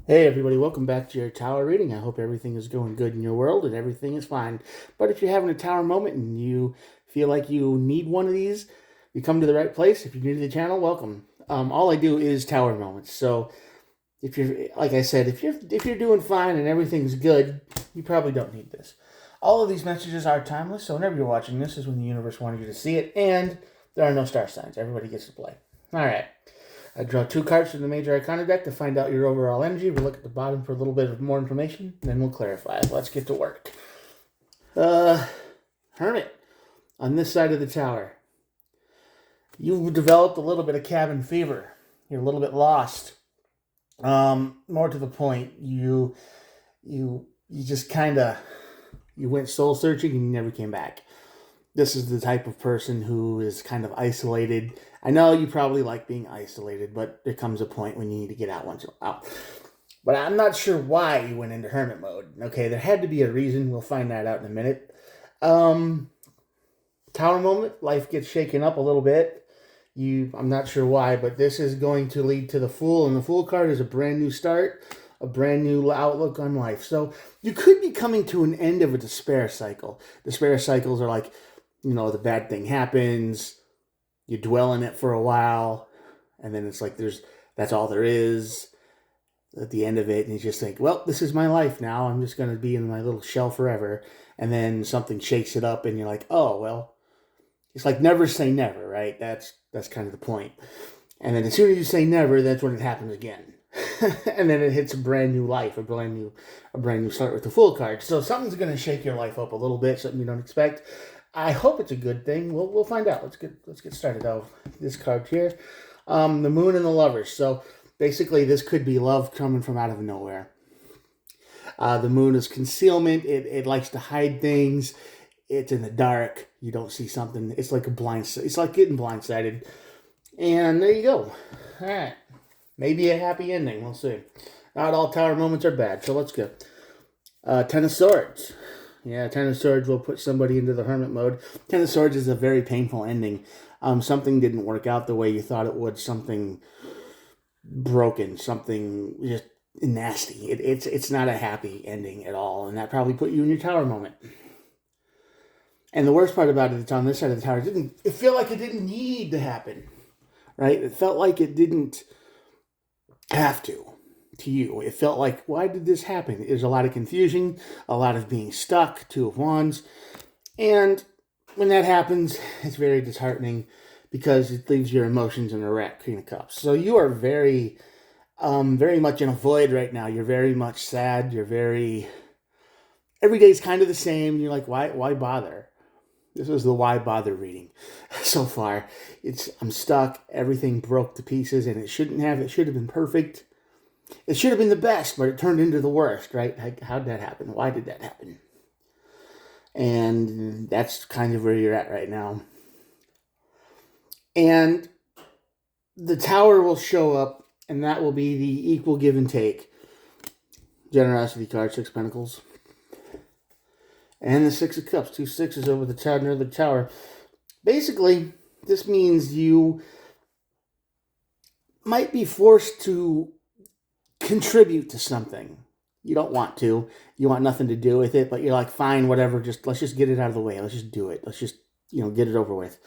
Hey everybody, welcome back to your tower reading. I hope everything is going good in your world and everything is fine. But if you're having a tower moment and you feel like you need one of these, you come to the right place. If you're new to the channel, welcome. All I do is tower moments. So if you're, like I said, if you're doing fine and everything's good, you probably don't need this. All of these messages are timeless, so whenever you're watching this is when the universe wanted you to see it, and there are no star signs. Everybody gets to play. All right. I draw two cards from the Major Arcana deck to find out your overall energy. We'll look at the bottom for a little bit of more information, then we'll clarify. Let's get to work. Uh, Hermit, on this side of the tower. You've developed a little bit of cabin fever. You're a little bit lost. More to the point, you just kind of you went soul searching and you never came back. This is the type of person who is kind of isolated. I know you probably like being isolated, but there comes a point when you need to get out once in a while. But I'm not sure why you went into hermit mode. Okay, there had to be a reason. We'll find that out in a minute. Um, Tower moment, life gets shaken up a little bit. I'm not sure why, but this is going to lead to the Fool, and the Fool card is a brand new start, a brand new outlook on life. So you could be coming to an end of a despair cycle. Despair cycles are like, the bad thing happens, you dwell in it for a while, and then it's like that's all there is at the end of it, and you just think, well, this is my life now. I'm just going to be in my little shell forever. And then something shakes it up, and you're like, oh, well, it's like never say never, right? That's kind of the point. And then as soon as you say never, that's when it happens again. And then it hits a brand new life, a brand new start with the Fool card. So something's going to shake your life up a little bit, something you don't expect. I hope it's a good thing. We'll find out. Let's get started out. This card here, the Moon and the Lovers. So basically, this could be love coming from out of nowhere. The Moon is concealment. It likes to hide things. It's in the dark. You don't see something. It's like It's like getting blindsided. And there you go. All right. Maybe a happy ending. We'll see. Not all tower moments are bad. So let's go. Ten of Swords. Yeah, Ten of Swords will put somebody into the hermit mode. Ten of Swords is a very painful ending. Something didn't work out the way you thought it would. Something broken. Something just nasty. It's not a happy ending at all, and that probably put you in your tower moment. And the worst part about it, it's on this side of the tower. It felt like it didn't need to happen, right? It felt like it didn't have to you. It felt like, why did this happen? There's a lot of confusion, a lot of being stuck, Two of Wands. And when that happens, it's very disheartening because it leaves your emotions in a wreck, Queen of Cups. So you are very, very much in a void right now. You're very much sad. Every day's kind of the same. You're like, why bother? This was the why bother reading so far. I'm stuck. Everything broke to pieces, and it shouldn't have. It should have been perfect. It should have been the best, but it turned into the worst, right? How did that happen? Why did that happen? And that's kind of where you're at right now. And the tower will show up, and that will be the equal give and take. Generosity card, 6 Pentacles. And the 6 of Cups, 2 sixes over the tower near the tower. Basically, this means you might be forced to contribute to something. You don't want to. You want nothing to do with it, but you're like, fine, whatever. Let's just get it out of the way. Let's just do it. Let's just, get it over with.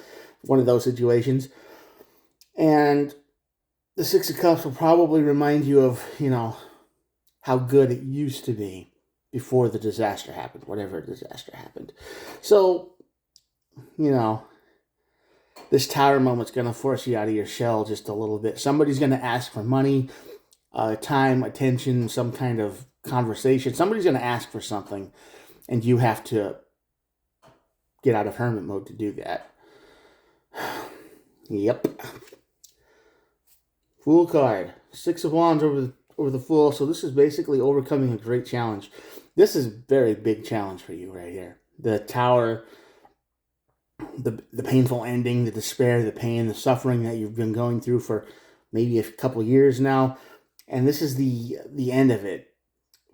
One of those situations. And the 6 of Cups will probably remind you of, how good it used to be before the disaster happened, whatever disaster happened. So, this tower moment's going to force you out of your shell just a little bit. Somebody's going to ask for money, time, attention, some kind of conversation. Somebody's going to ask for something, and you have to get out of hermit mode to do that. Yep. Fool card. 6 of Wands over the Fool. So this is basically overcoming a great challenge. This is a very big challenge for you right here. The tower, the painful ending, the despair, the pain, the suffering that you've been going through for maybe a couple years now. And this is the end of it.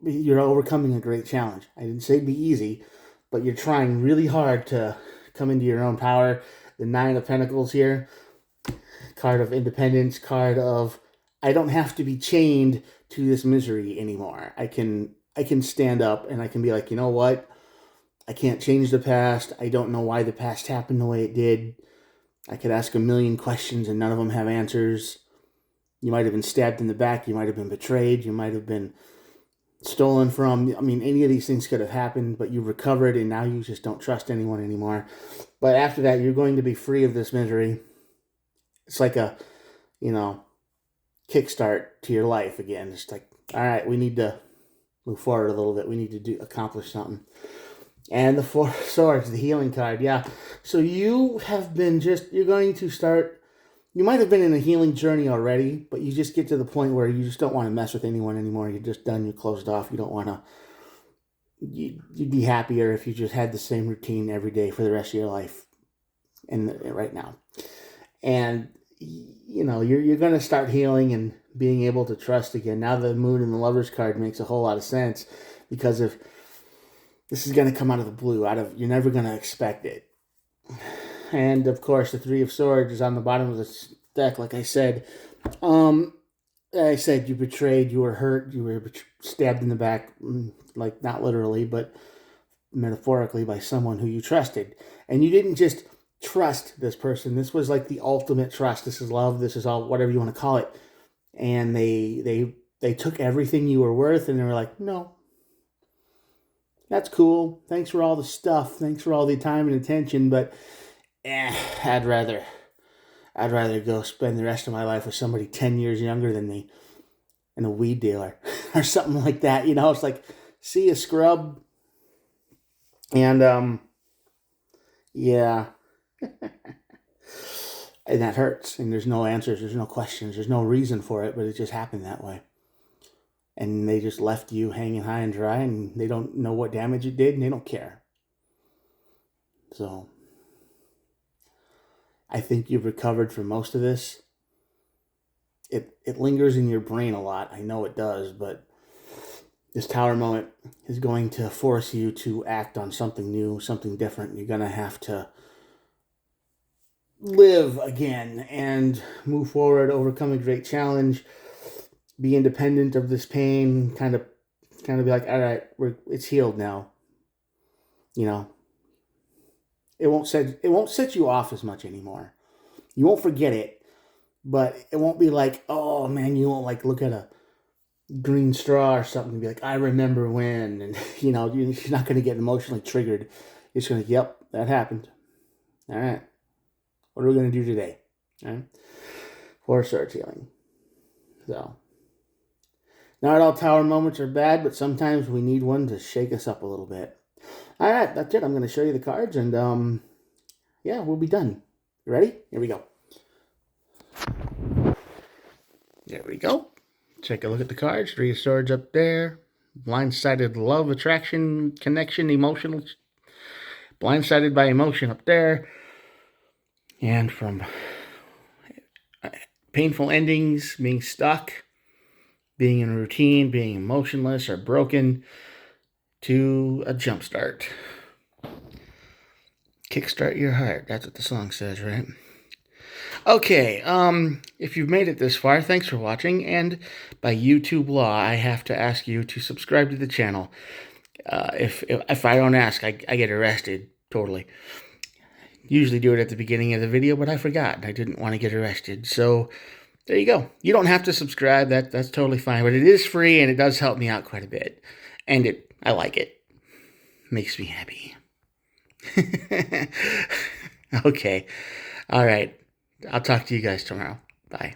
You're overcoming a great challenge. I didn't say it'd be easy, but you're trying really hard to come into your own power. The 9 of Pentacles here. Card of independence, card of I don't have to be chained to this misery anymore. I can stand up and I can be like, you know what? I can't change the past. I don't know why the past happened the way it did. I could ask a million questions and none of them have answers. You might have been stabbed in the back. You might have been betrayed. You might have been stolen from. I mean, any of these things could have happened, but you recovered and now you just don't trust anyone anymore. But after that, you're going to be free of this misery. It's like a, you know, kickstart to your life again. It's like, all right, we need to move forward a little bit. We need to accomplish something. And the Four of Swords, the healing card, yeah. So you have been you're going to start, you might have been in a healing journey already, but you just get to the point where you just don't want to mess with anyone anymore. You're just done, you're closed off. You don't want to, you'd be happier if you just had the same routine every day for the rest of your life right now. And, you know, you're going to start healing and being able to trust again. Now the Moon and the Lover's card makes a whole lot of sense because of this is going to come out of the blue. You're never going to expect it. And of course, the Three of Swords is on the bottom of the deck. Like I said, you betrayed, you were hurt, you were stabbed in the back, like not literally, but metaphorically by someone who you trusted. And you didn't just trust this person. This was like the ultimate trust. This is love. This is all, whatever you want to call it. And they took everything you were worth, and they were like, no, that's cool. Thanks for all the stuff. Thanks for all the time and attention, but I'd rather go spend the rest of my life with somebody 10 years younger than me and a weed dealer or something like that. You know, it's like, see a scrub. And, yeah. And that hurts. And there's no answers. There's no questions. There's no reason for it, but it just happened that way. And they just left you hanging high and dry, and they don't know what damage it did, and they don't care. So I think you've recovered from most of this. It lingers in your brain a lot. I know it does, but this Tower moment is going to force you to act on something new, something different. You're going to have to live again and move forward, overcome a great challenge, be independent of this pain, kind of be like, all right, it's healed now. You know, it won't set you off as much anymore. You won't forget it, but it won't be like, oh man, you won't like look at a green straw or something and be like, I remember when, and you know, you're not going to get emotionally triggered. You're just going to, yep, that happened. All right, what are we going to do today? All right, Four of Swords healing. So, not all Tower moments are bad, but sometimes we need one to shake us up a little bit. All right, that's it. I'm going to show you the cards, and yeah, we'll be done. You ready? Here we go. There we go. Take a look at the cards. Three of Swords up there. Blindsided love, attraction, connection, emotional. Blindsided by emotion up there. And from painful endings, being stuck, being in a routine, being emotionless or broken, to a jumpstart. Kickstart your heart. That's what the song says, right? Okay, if you've made it this far, thanks for watching, and by YouTube law, I have to ask you to subscribe to the channel. If I don't ask, I get arrested, totally. Usually do it at the beginning of the video, but I forgot. I didn't want to get arrested, so there you go. You don't have to subscribe, that's totally fine, but it is free, and it does help me out quite a bit, and I like it. Makes me happy. Okay, all right. I'll talk to you guys tomorrow. Bye.